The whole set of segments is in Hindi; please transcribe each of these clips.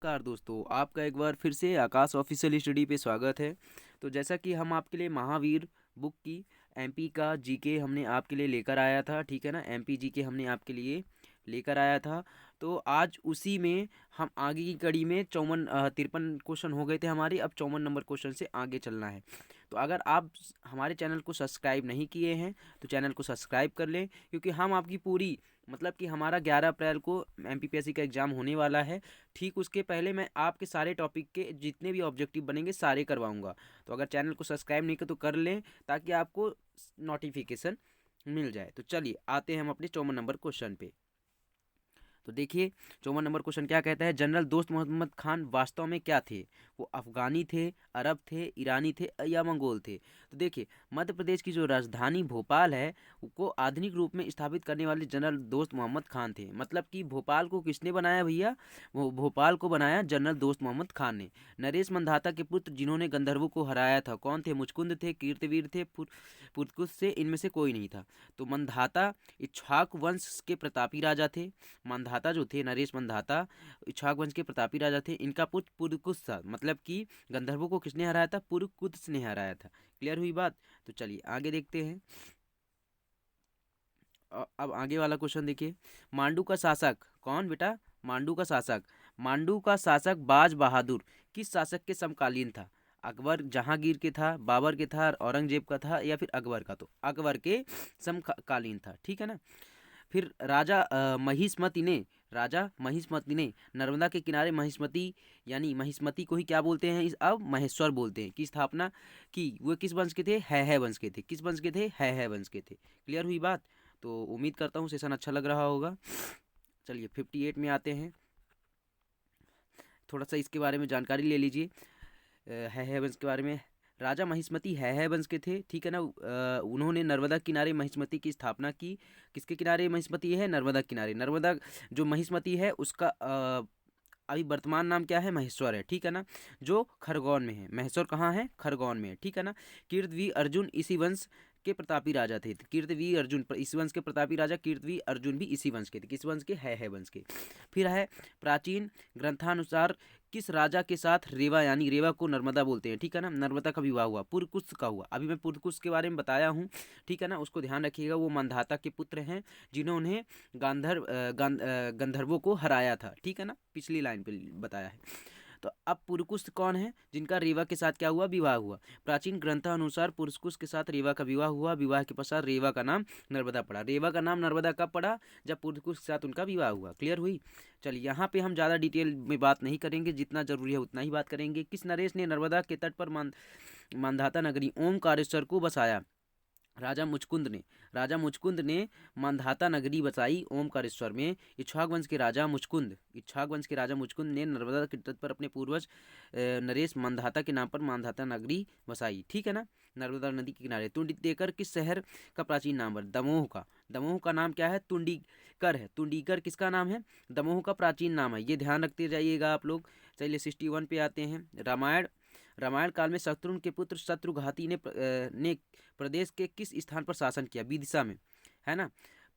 नमस्कार दोस्तों, आपका एक बार फिर से आकाश ऑफिशियल स्टडी पे स्वागत है। तो जैसा कि हम आपके लिए महावीर बुक की एमपी का जीके हमने आपके लिए लेकर आया था, ठीक है ना। एमपी जीके हमने आपके लिए लेकर आया था। तो आज उसी में हम आगे की कड़ी में 53 क्वेश्चन हो गए थे हमारे। अब 54 नंबर क्वेश्चन से आगे चलना है। तो अगर आप हमारे चैनल को सब्सक्राइब नहीं किए हैं तो चैनल को सब्सक्राइब कर लें, क्योंकि हम आपकी पूरी मतलब कि हमारा 11 अप्रैल को एमपीपीएससी का एग्ज़ाम होने वाला है। ठीक उसके पहले मैं आपके सारे टॉपिक के जितने भी ऑब्जेक्टिव बनेंगे सारे करवाऊंगा। तो अगर चैनल को सब्सक्राइब नहीं किया तो कर लें, ताकि आपको नोटिफिकेशन मिल जाए। तो चलिए आते हैं हम अपने 54 नंबर क्वेश्चन पे। तो देखिए 54 नंबर क्वेश्चन क्या कहता है। जनरल दोस्त मोहम्मद खान वास्तव में क्या थे? वो अफगानी थे, अरब थे, ईरानी थे या मंगोल थे? तो देखिए मध्य प्रदेश की जो राजधानी भोपाल है को आधुनिक रूप में स्थापित करने वाले जनरल दोस्त मोहम्मद खान थे। मतलब कि भोपाल को किसने बनाया भैया? वो भोपाल को बनाया जनरल दोस्त मोहम्मद खान ने। नरेश मंधाता के पुत्र जिन्होंने गंधर्वों को हराया था कौन थे? मुचकुंद थे, कीर्तवीर थे, पुरकुस से इनमें से कोई नहीं था। तो मंधाता इक्ष्वाकु वंश के प्रतापी राजा थे। मंधाता जो थे, नरेश मंधाता इक्ष्वाकु वंश के प्रतापी राजा थे। इनका पुत्र पुरकुस था। मतलब कि गंधर्वों को किसने हराया था? पुरकुस ने हराया था। क्लियर हुई बात? तो चलिए आगे देखते हैं। अब आगे वाला क्वेश्चन देखिए। मांडू का शासक कौन बेटा? मांडू का शासक, मांडू का शासक बाज बहादुर किस शासक के समकालीन था? अकबर, जहांगीर के था, बाबर के था, औरंगजेब का था या फिर अकबर का? तो अकबर के समकालीन था, ठीक है ना। फिर राजा महिष्मति ने नर्मदा के किनारे महिष्मति यानी महिष्मति को ही क्या बोलते हैं, इस अब महेश्वर बोलते हैं, की स्थापना की? वो किस वंश के थे? है वंश के थे। किस वंश के थे? है वंश के थे। क्लियर हुई बात? तो उम्मीद करता हूँ सेशन अच्छा लग रहा होगा। चलिए 58 में आते हैं। थोड़ा सा इसके बारे में जानकारी ले लीजिए, है वंश के बारे में। राजा महिष्मति है वंश के थे, ठीक है ना। उन्होंने नर्मदा किनारे महिष्मति की स्थापना की। किसके किनारे महिष्मति है? नर्मदा किनारे। नर्मदा जो महिष्मति है उसका अभी वर्तमान नाम क्या है? महेश्वर है, ठीक है ना। जो खरगोन में है। महेश्वर कहाँ है? खरगोन में है, ठीक है ना। कीर्तवीर अर्जुन इसी वंश के प्रतापी राजा थे। कीर्तवीर अर्जुन इसी वंश के प्रतापी राजा कीर्तवीर अर्जुन भी इसी वंश के थे। किस वंश के? है वंश के। फिर है प्राचीन ग्रंथानुसार किस राजा के साथ रेवा यानी रेवा को नर्मदा बोलते हैं, ठीक है ना। नर्मदा का विवाह हुआ? पुरकुश का हुआ। अभी मैं पुरकुश के बारे में बताया हूँ, ठीक है ना, उसको ध्यान रखिएगा। वो मंधाता के पुत्र हैं जिन्होंने गंधर्वों को हराया था, ठीक है ना। पिछली लाइन पे बताया है। तो अब पुरकुश कौन है? जिनका रेवा के साथ क्या हुआ? विवाह हुआ। प्राचीन ग्रंथानुसार पुरकुश के साथ रेवा का विवाह हुआ। विवाह के पश्चात रेवा का नाम नर्मदा पड़ा। रेवा का नाम नर्मदा कब पड़ा? जब पुरकुश के साथ उनका विवाह हुआ। क्लियर हुई? चलिए यहाँ पे हम ज़्यादा डिटेल में बात नहीं करेंगे, जितना जरूरी है उतना ही बात करेंगे। किस नरेश ने नर्मदा के तट पर मांधाता नगरी ओमकारेश्वर को बसाया? राजा मुचकुंद ने मांधाता नगरी बसाई ओमकारेश्वर में। इक्ष्वाक वंश के राजा मुचकुंद ने नर्मदा के तट पर अपने पूर्वज नरेश मांधाता के नाम पर मांधाता नगरी बसाई, ठीक है ना। नर्मदा नदी के किनारे। तुंडीकेकर किस शहर का प्राचीन नाम है? दमोह का। दमोह का नाम क्या है? तुंडीकर है। तुंडीकर किसका नाम है? दमोह का प्राचीन नाम है। ये ध्यान रखते जाइएगा आप लोग। चलिए 61 पे आते हैं। रामायण रामायण काल में शत्रुघ्न के पुत्र शत्रुघाती ने प्रदेश के किस स्थान पर शासन किया? विदिशा में, है ना।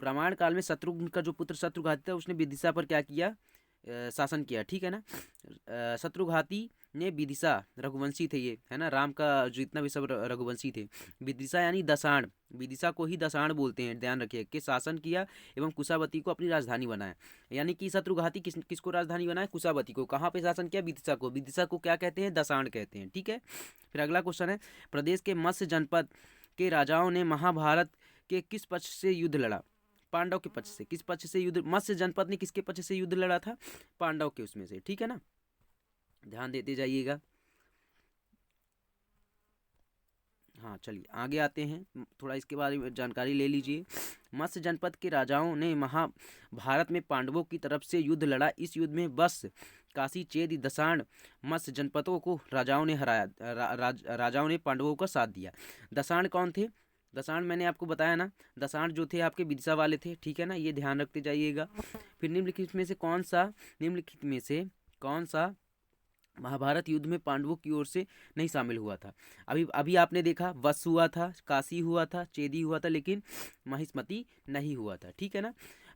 रामायण काल में शत्रुघ्न का जो पुत्र शत्रुघाती था उसने विदिशा पर क्या किया? शासन किया, ठीक है ना। शत्रुघाती ने विदिशा, रघुवंशी थे ये, है ना। राम का जितना भी सब रघुवंशी थे। विदिशा यानी दसाण, विदिशा को ही दसाण बोलते हैं, ध्यान रखिए। के शासन किया एवं कुशावती को अपनी राजधानी बनाया। यानी कि शत्रुघाती किसको राजधानी बनाया? कुशावती को। कहाँ पे शासन किया? विदिशा को। विदिशा को क्या कहते हैं? दसाण कहते हैं, ठीक है। फिर अगला क्वेश्चन है। प्रदेश के मत्स्य जनपद के राजाओं ने महाभारत के किस पक्ष से युद्ध लड़ा? पांडव के पक्ष से। किस पक्ष से युद्ध? मत्स्य जनपद ने किसके पक्ष से युद्ध लड़ा था? पांडव के उसमें से, ठीक है ना। ध्यान देते जाइएगा। हाँ चलिए आगे आते हैं, थोड़ा इसके बारे में जानकारी ले लीजिए। मत्स्य जनपद के राजाओं ने महाभारत में पांडवों की तरफ से युद्ध लड़ा। इस युद्ध में बस काशी, चेदी, दसाण मत्स्य जनपदों को राजाओं ने हराया। राजाओं ने पांडवों का साथ दिया। दसाण कौन थे? दसाण मैंने आपको बताया ना। दसाण जो थे आपके विदिशा वाले थे, ठीक है ना। ये ध्यान रखते जाइएगा। फिर निम्नलिखित में से कौन सा महाभारत युद्ध में पांडवों की ओर से नहीं शामिल हुआ था? अभी अभी आपने देखा वत्स हुआ था, काशी हुआ था, चेदी हुआ था, लेकिन महिष्मति नहीं हुआ था, ठीक है ना।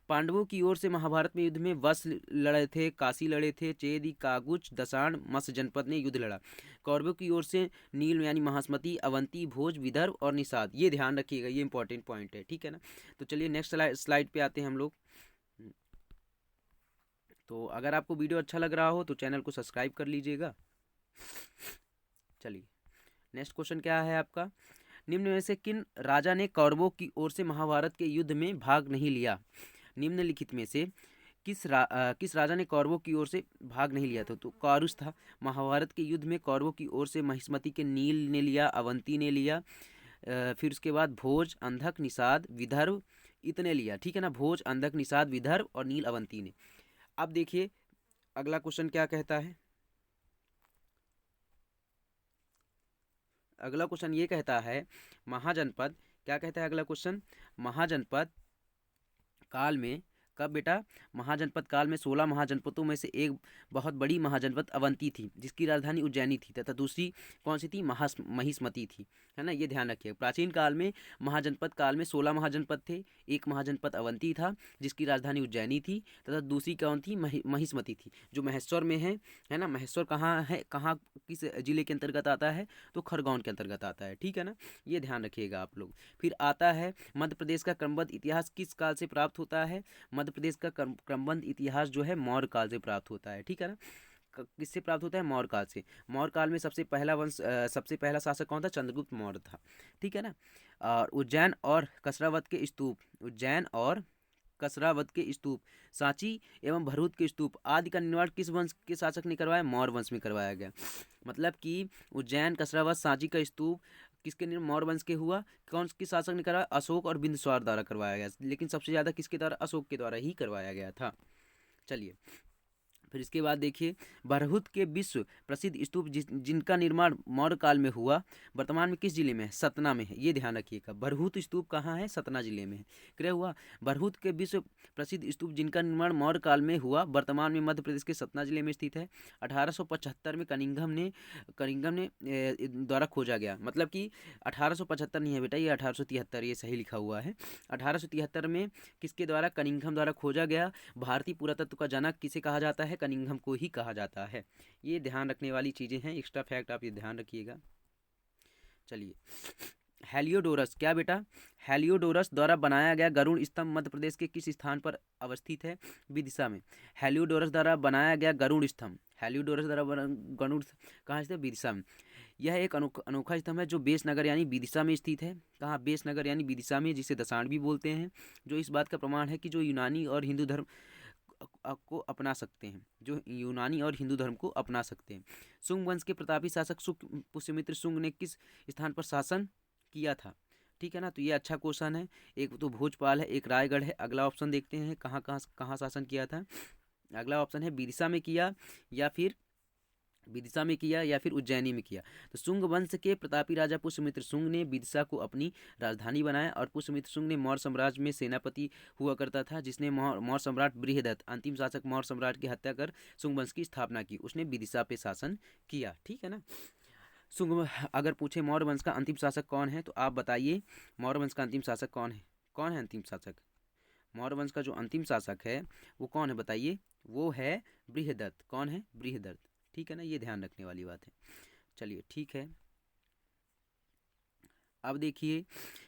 पांडवों की ओर से महाभारत में युद्ध में वत्स लड़े थे, काशी लड़े थे, चेदी, कागुच, दसाण, मत्स्य जनपद ने युद्ध लड़ा। कौरवों की ओर से नील यानी महास्मति, अवंती, भोज, विदर्भ और निषाद। ये ध्यान रखिएगा, ये इंपॉर्टेंट पॉइंट है, ठीक है ना। तो चलिए नेक्स्ट स्लाइड पे आते हैं हम लोग। तो अगर आपको वीडियो अच्छा लग रहा हो तो चैनल को सब्सक्राइब कर लीजिएगा। चलिए नेक्स्ट क्वेश्चन क्या है आपका, निम्न में से किन राजा ने कौरवों की ओर से महाभारत के युद्ध में भाग नहीं लिया। निम्नलिखित में से किस राजा ने कौरवों की ओर से भाग नहीं लिया था। तो कारुस था। महाभारत के युद्ध में कौरवों की ओर से महिष्मति के नील ने लिया, अवंती ने लिया, फिर उसके बाद भोज, अंधक, निषाद, विदर्भ इतने लिया, ठीक है ना। भोज, अंधक, निषाद, विदर्भ और नील, अवंती ने। अब देखिए अगला क्वेश्चन क्या कहता है। अगला क्वेश्चन ये कहता है महाजनपद, क्या कहता है अगला क्वेश्चन, महाजनपद काल में, कब बेटा, महाजनपद काल में 16 महाजनपदों में से एक बहुत बड़ी महाजनपद अवंती थी, जिसकी राजधानी उज्जैनी थी, तथा दूसरी कौन सी थी, महिष्मति थी, है ना। ये ध्यान रखिए, प्राचीन काल में महाजनपद काल में 16 महाजनपद थे, एक महाजनपद अवंती था जिसकी राजधानी उज्जैनी थी, तथा दूसरी कौन थी, महिष्मति थी, जो महेश्वर में है ना। महेश्वर कहाँ है, कहाँ किस जिले के अंतर्गत आता है, तो खरगोन के अंतर्गत आता है, ठीक है ना। ये ध्यान रखिएगा आप लोग। फिर आता है मध्य प्रदेश का क्रमबद्ध इतिहास किस काल से प्राप्त होता है। मध्य प्रदेश का क्रमबद्ध इतिहास जो है मौर्य काल से प्राप्त होता है, ठीक है ना। किससे प्राप्त होता है, मौर्य काल से। मौर्य काल में सबसे पहला शासक कौन था, चंद्रगुप्त मौर्य था, ठीक है ना। और उज्जैन और कसरावत के स्तूप, उज्जैन और कसरावत के स्तूप, सांची एवं भरूच के स्तूप आदि का निर्माण किस वंश के शासक ने करवाया, मौर्य वंश में करवाया गया। मतलब कि उज्जैन, कसरावत, सांची का स्तूप किसके निर्माण, मौर्य वंश के हुआ। कौन के शासक ने करवाया, अशोक और बिंदुसार द्वारा करवाया गया, लेकिन सबसे ज़्यादा किसके द्वारा, अशोक के द्वारा ही करवाया गया था। चलिए फिर इसके बाद देखिए बरहुत के विश्व प्रसिद्ध स्तूप जिनका निर्माण मौर्य काल में हुआ, वर्तमान में किस जिले में है, सतना में है। ये ध्यान रखिएगा, बरहुत स्तूप कहाँ है, सतना जिले में है। क्लियर हुआ। बरहुत के विश्व प्रसिद्ध स्तूप जिनका निर्माण मौर्य काल में हुआ, वर्तमान में मध्य प्रदेश के सतना जिले में स्थित है। 1875 में कनिंघम ने द्वारा खोजा गया। मतलब कि 1875 नहीं है बेटा, ये 1873, ये सही लिखा हुआ है। 1873 में किसके द्वारा, कनिंघम द्वारा खोजा गया। भारतीय पुरातत्व का जनक किसे कहा जाता है, कनिंघम को ही कहा जाता है। ये ध्यान रखने वाली चीज़ें हैं, एक्स्ट्रा फैक्ट आप ये ध्यान रखिएगा। चलिए हेलियोडोरस, क्या बेटा, हेलियोडोरस द्वारा बनाया गया गरुड़ स्तंभ मध्य प्रदेश के किस स्थान पर अवस्थित है, विदिशा में। हेलियोडोरस द्वारा बनाया गया गरुड़ स्तंभ, हेलियोडोरस द्वारा गरुड़ कहाँ स्थित है, विदिशा में। यह एक अनोखा स्तंभ है जो बेस नगर यानी विदिशा में स्थित है। कहाँ, बेस नगर यानी विदिशा में, जिसे दसाण भी बोलते हैं। जो इस बात का प्रमाण है कि जो यूनानी और हिंदू धर्म को अपना सकते हैं, जो यूनानी और हिंदू धर्म को अपना सकते हैं। शुंग वंश के प्रतापी शासक पुष्यमित्र शुंग ने किस स्थान पर शासन किया था, ठीक है ना। तो ये अच्छा क्वेश्चन है। एक तो भोजपाल है, एक रायगढ़ है। अगला ऑप्शन देखते हैं कहाँ कहाँ कहाँ शासन किया था। अगला ऑप्शन है विदिशा में किया या फिर उज्जैनी में किया। तो शुंग वंश के प्रतापी राजा पुष्यमित्र शुंग ने विदिशा को अपनी राजधानी बनाया, और पुष्यमित्र शुंग ने मौर्य साम्राज्य में सेनापति हुआ करता था, जिसने मौर्य सम्राट बृहदत्त अंतिम शासक मौर्य सम्राट की हत्या कर शुंग वंश की स्थापना की। उसने विदिशा पे शासन किया, ठीक है ना। शुंग, अगर पूछे मौर्य वंश का अंतिम शासक कौन है, तो आप बताइए मौर्य वंश का अंतिम शासक कौन है। कौन है अंतिम शासक, मौर्य वंश का जो अंतिम शासक है वो कौन है, बताइए। वो है बृहदत्त। कौन है, बृहदत्त, ठीक है ना। ये ध्यान रखने वाली बात है। चलिए ठीक है। अब देखिए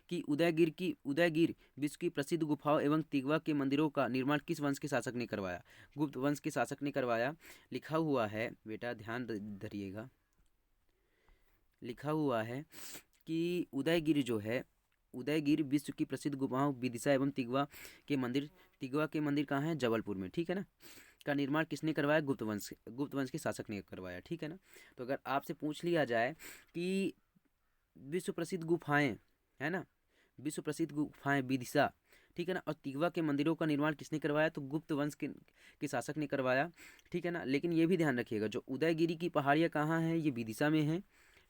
कि उदयगिर विश्व की प्रसिद्ध गुफाओं एवं तिगवा के मंदिरों का निर्माण किस वंश के शासक ने करवाया, गुप्त वंश के शासक ने करवाया। लिखा हुआ है बेटा, ध्यान धरिएगा, लिखा हुआ है कि उदयगिर विश्व की प्रसिद्ध गुफाओं विदिशा एवं तिगवा के मंदिर कहाँ हैं, जबलपुर में, ठीक है ना। का निर्माण किसने करवाया, गुप्त वंश के शासक ने करवाया, ठीक है ना। तो अगर आपसे पूछ लिया जाए कि विश्व प्रसिद्ध गुफाएं, है ना, विश्व प्रसिद्ध गुफाएं विदिशा, ठीक है ना, और तिगवा के मंदिरों का निर्माण किसने करवाया, तो गुप्त वंश के शासक ने करवाया, ठीक है ना। लेकिन ये भी ध्यान रखिएगा, जो उदयगिरी की पहाड़ियाँ कहाँ हैं, ये विदिशा में है,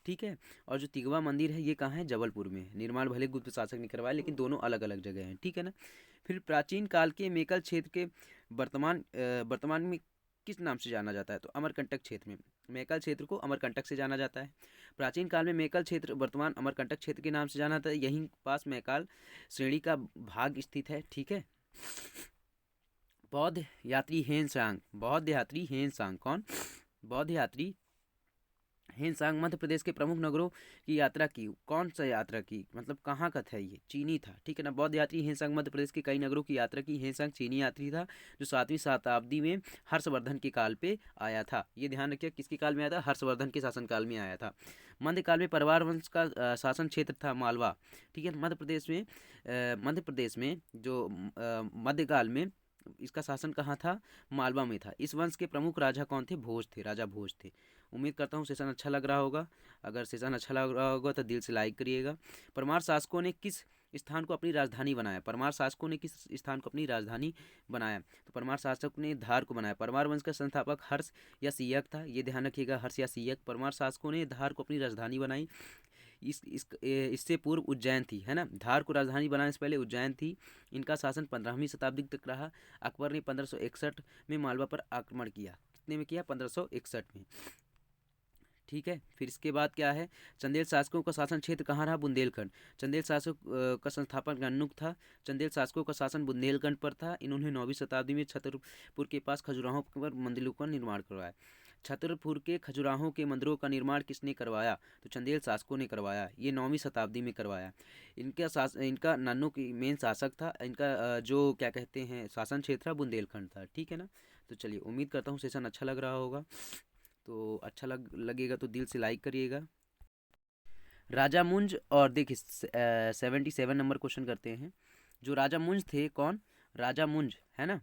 ठीक है। और जो तिगवा मंदिर है ये कहाँ है, जबलपुर में है। निर्माण भले गुप्त शासक ने करवाया, लेकिन दोनों अलग अलग जगह हैं, ठीक है ना। फिर प्राचीन काल के मेकल क्षेत्र के वर्तमान में किस नाम से जाना जाता है, तो अमरकंटक क्षेत्र में। मेकल क्षेत्र को अमरकंटक से जाना जाता है। प्राचीन काल में मेकल क्षेत्र वर्तमान अमरकंटक क्षेत्र के नाम से जाना जाता है। यहीं पास मैकाल श्रेणी का भाग स्थित है, ठीक है। बौद्ध यात्री हेनसांग, बौद्ध यात्री हेनसांग कौन? बौद्ध यात्री हेनसांग मध्य प्रदेश के प्रमुख नगरों की यात्रा की। कौन सा यात्रा की, मतलब कहाँ का था ये? चीनी था, ठीक है ना। बौद्ध यात्री हेनसांग मध्य प्रदेश के कई नगरों की यात्रा की। हेनसांग चीनी यात्री था जो 7वीं शताब्दी में हर्षवर्धन के काल पे आया था। ये ध्यान रखिए, किसके काल में आया था? हर्षवर्धन के शासनकाल में आया था। मध्यकाल में परवार वंश का शासन क्षेत्र था मालवा, ठीक है। मध्य प्रदेश में जो मध्यकाल में इसका शासन कहाँ था? मालवा में था। इस वंश के प्रमुख राजा कौन थे? भोज थे, राजा भोज थे। उम्मीद करता हूँ सेशन अच्छा लग रहा होगा। अगर सेशन अच्छा लग रहा होगा तो दिल से लाइक करिएगा। परमार शासकों ने किस स्थान को अपनी राजधानी बनाया? परमार शासकों ने किस स्थान को अपनी राजधानी बनाया? तो परमार शासक ने धार को बनाया। परमार वंश का संस्थापक हर्ष या सियक था, ये ध्यान रखिएगा, हर्ष या सियक। परमार शासकों ने धार को अपनी राजधानी बनाई। इससे पूर्व उज्जैन थी, है ना। धार को राजधानी बनाने से पहले उज्जैन थी। इनका शासन 15वीं शताब्दी तक रहा। अकबर ने 1561 में मालवा पर आक्रमण किया। कितने में किया? 1561 में, ठीक है। फिर इसके बाद क्या है? चंदेल शासकों का शासन क्षेत्र कहाँ रहा? बुंदेलखंड। चंदेल शासक का संस्थापक गन्नुक था। चंदेल शासकों का शासन बुंदेलखंड पर था। इन्होंने 9वीं शताब्दी में छतरपुर के पास खजुराहो पर मंदिरों का निर्माण करवाया। छतरपुर के खजुराहो के मंदिरों का निर्माण किसने करवाया? तो चंदेल शासकों ने करवाया। ये 9वीं शताब्दी में करवाया। इनका नन्नू की मेन शासक था। इनका जो क्या कहते हैं शासन क्षेत्र बुंदेलखंड था, ठीक है ना। तो चलिए, उम्मीद करता हूँ सेशन अच्छा लग रहा होगा। तो अच्छा लगेगा तो दिल से लाइक करिएगा। राजा मुंज, और देखिए 77 नंबर क्वेश्चन करते हैं। जो राजा मुंज थे, कौन? राजा मुंज, है ना।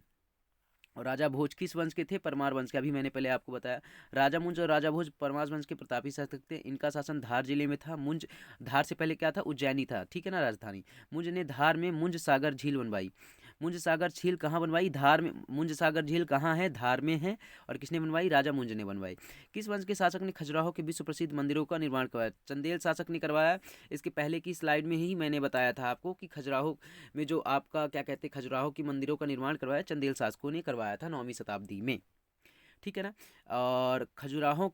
और राजा भोज किस वंश के थे? परमार वंश के। अभी मैंने पहले आपको बताया। राजा मुंज और राजा भोज परमार वंश के प्रतापी शासक थे। इनका शासन धार जिले में था। मुंज धार से पहले क्या था? उज्जैनी था, ठीक है ना, राजधानी। मुंज ने धार में मुंज सागर झील बनवाई। मुंज सागर झील कहाँ बनवाई? धार में। मुंज सागर झील कहाँ है? धार में है। और किसने बनवाई? राजा मुंज ने बनवाई। किस वंश के शासक ने खजुराहो के विश्व प्रसिद्ध मंदिरों का निर्माण करवाया? चंदेल शासक ने करवाया। इसके पहले की स्लाइड में ही मैंने बताया था आपको कि खजुराहो में जो आपका क्या कहते हैं खजुराहो की मंदिरों का निर्माण करवाया चंदेल शासकों ने करवाया था 9वीं शताब्दी में, ठीक है ना। और खजुराहो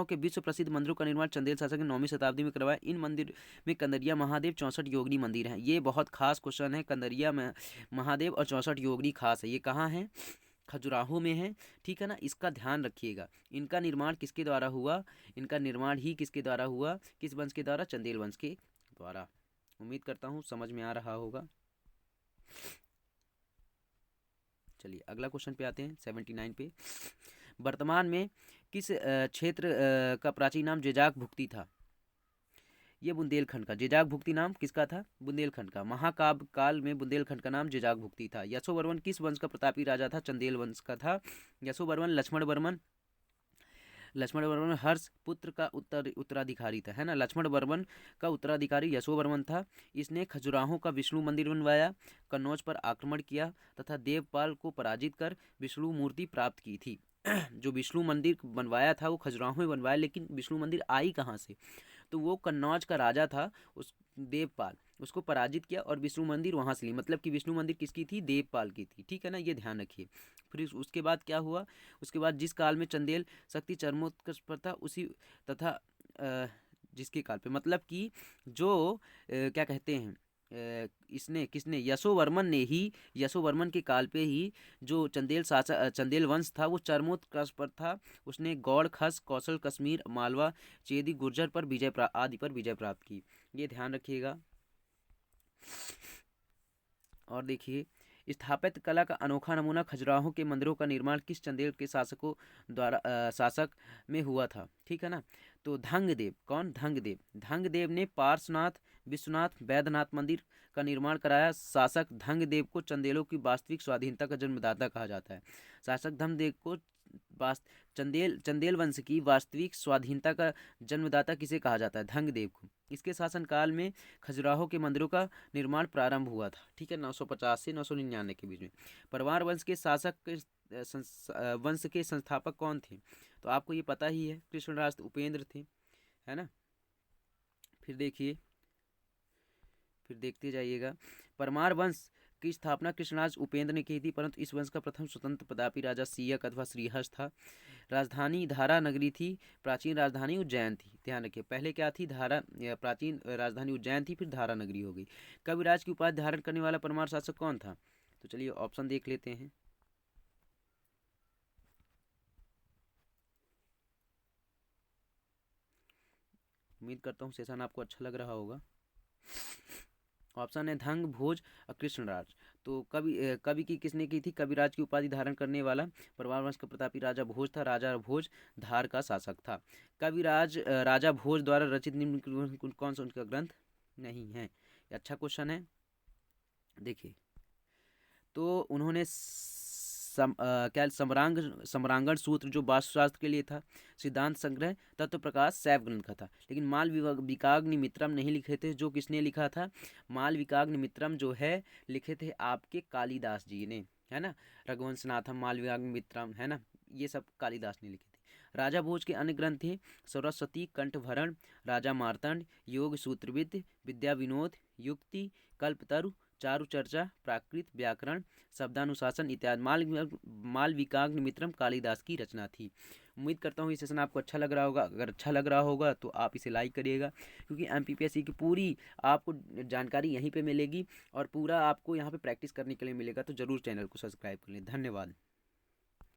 के विश्व प्रसिद्ध मंदिरों का निर्माण चंदेल शासक ने 9वीं शताब्दी में करवाया। इन मंदिर में कंदरिया महादेव 64 योगिनी मंदिर हैं। ये बहुत खास क्वेश्चन है। कंदरिया में महादेव और 64 योगिनी खास है। ये कहाँ है? खजुराहो में है, ठीक है ना। इसका ध्यान रखिएगा। इनका निर्माण किसके द्वारा हुआ? इनका निर्माण ही किसके द्वारा हुआ? किस वंश के द्वारा? चंदेल वंश के द्वारा। उम्मीद करता हूँ समझ में आ रहा होगा। चलिए अगला क्वेश्चन पे आते हैं, 79 पे। वर्तमान में किस क्षेत्र का प्राचीन नाम जेजाक भुक्ति था? ये बुंदेलखंड का। जेजाक भुक्ति नाम किसका था? बुंदेलखंड का। महाकाव्य काल में बुंदेलखंड का नाम जेजाक भुक्ति था। यशोवर्मन किस वंश का प्रतापी राजा था? चंदेल वंश का था यशोवर्मन। लक्ष्मण वर्मन हर्ष पुत्र का उत्तराधिकारी था, है ना। लक्ष्मण वर्मन का उत्तराधिकारी यशोवर्मन था। इसने खजुराहो का विष्णु मंदिर बनवाया, कन्नौज पर आक्रमण किया तथा देवपाल को पराजित कर विष्णु मूर्ति प्राप्त की थी। जो विष्णु मंदिर बनवाया था वो खजुराहो में बनवाया, लेकिन विष्णु मंदिर आई कहाँ से? तो वो कन्नौज का राजा था, उस देवपाल, उसको पराजित किया और विष्णु मंदिर वहाँ से ली। मतलब कि विष्णु मंदिर किसकी थी? देवपाल की थी, ठीक है ना। ये ध्यान रखिए। फिर उसके बाद क्या हुआ? उसके बाद जिस काल में चंदेल शक्ति चरमोत्कर्ष पर था उसी तथा जिसके काल पे, मतलब कि जो क्या कहते हैं इसने किसने? यशोवर्मन ने ही, यशोवर्मन के काल पे ही जो चंदेल वंश था वो चरमोत्कर्ष पर था। उसने गौड़, खस, कौशल, कश्मीर, मालवा, चेदी, गुर्जर पर आदि पर विजय प्राप्त की। ये ध्यान रखिएगा। और देखिए, स्थापत्य कला का अनोखा नमूना खजुराहो के मंदिरों का निर्माण किस चंदेल के शासक में हुआ था? ठीक है ना। तो धंगदेव, कौन? धंगदेव। धंगदेव ने पार्श्वनाथ, विश्वनाथ, वैद्यनाथ मंदिर का निर्माण कराया। शासक धंगदेव को चंदेलों की वास्तविक स्वाधीनता का जन्मदाता कहा जाता है। शासक धंगदेव को चंदेल वंश की वास्तविक स्वाधीनता का जन्मदाता किसे कहा जाता है? धंगदेव को। इसके शासनकाल में खजुराहो के मंदिरों का निर्माण प्रारंभ हुआ था, ठीक है, 950 से 999 के बीच में। परमार वंश के वंश के संस्थापक कौन थे? तो आपको ये पता ही है, कृष्णराज उपेंद्र थे, है ना। फिर देखिए, फिर देखते जाइएगा। परमार वंश की स्थापना कृष्णराज उपेंद्र ने की थी, परंतु इस वंश का प्रथम स्वतंत्र प्रतापी राजा सियक अथवा श्रीहर्ष था। राजधानी धारा नगरी थी, प्राचीन राजधानी उज्जैन थी। ध्यान रखिए, पहले क्या थी? प्राचीन राजधानी उज्जैन थी, फिर धारा नगरी हो गई। कविराज की उपाधि धारण करने वाला परमार शासक कौन था? तो चलिए ऑप्शन देख लेते हैं। उम्मीद करता हूँ सेशन आपको अच्छा लग रहा होगा। ऑप्शन है धंग, भोज और कृष्णराज। तो कवि की किसने की थी? कविराज की उपाधि धारण करने वाला परमार वंश का प्रतापी राजा भोज था। राजा भोज धार का शासक था। कविराज राजा भोज द्वारा रचित निम्न कौन सा उनका ग्रंथ नहीं है? ये अच्छा क्वेश्चन है। देखिए, तो उन्होंने क्या सम्रांगण सूत्र जो वास्तुशास्त्र के लिए था, सिद्धांत संग्रह, तत्व प्रकाश, शैव ग्रंथ का था। लेकिन माल विकाग्निमित्रम नहीं लिखे थे। जो किसने लिखा था? माल विकाग्निमित्रम जो है लिखे थे आपके कालिदास जी ने, है ना। रघुवंशनाथम, माल विकाग्निमित्रम, है ना, ये सब कालिदास ने लिखे थे। राजा भोज के अन्य ग्रंथ थे सरस्वती कंठभरण, राजा मार्तंड, योग सूत्रविद्य, विद्या विनोद, युक्ति, कल्पतरु, चारु चर्चा, प्राकृत, व्याकरण, शब्दानुशासन इत्यादि। मालविकाग्निमित्रम कालिदास की रचना थी। उम्मीद करता हूँ ये सेशन आपको अच्छा लग रहा होगा। अगर अच्छा लग रहा होगा तो आप इसे लाइक करिएगा, क्योंकि एमपीपीएससी की पूरी आपको जानकारी यहीं पे मिलेगी और पूरा आपको यहाँ पे प्रैक्टिस करने के लिए मिलेगा। तो ज़रूर चैनल को सब्सक्राइब कर लें। धन्यवाद।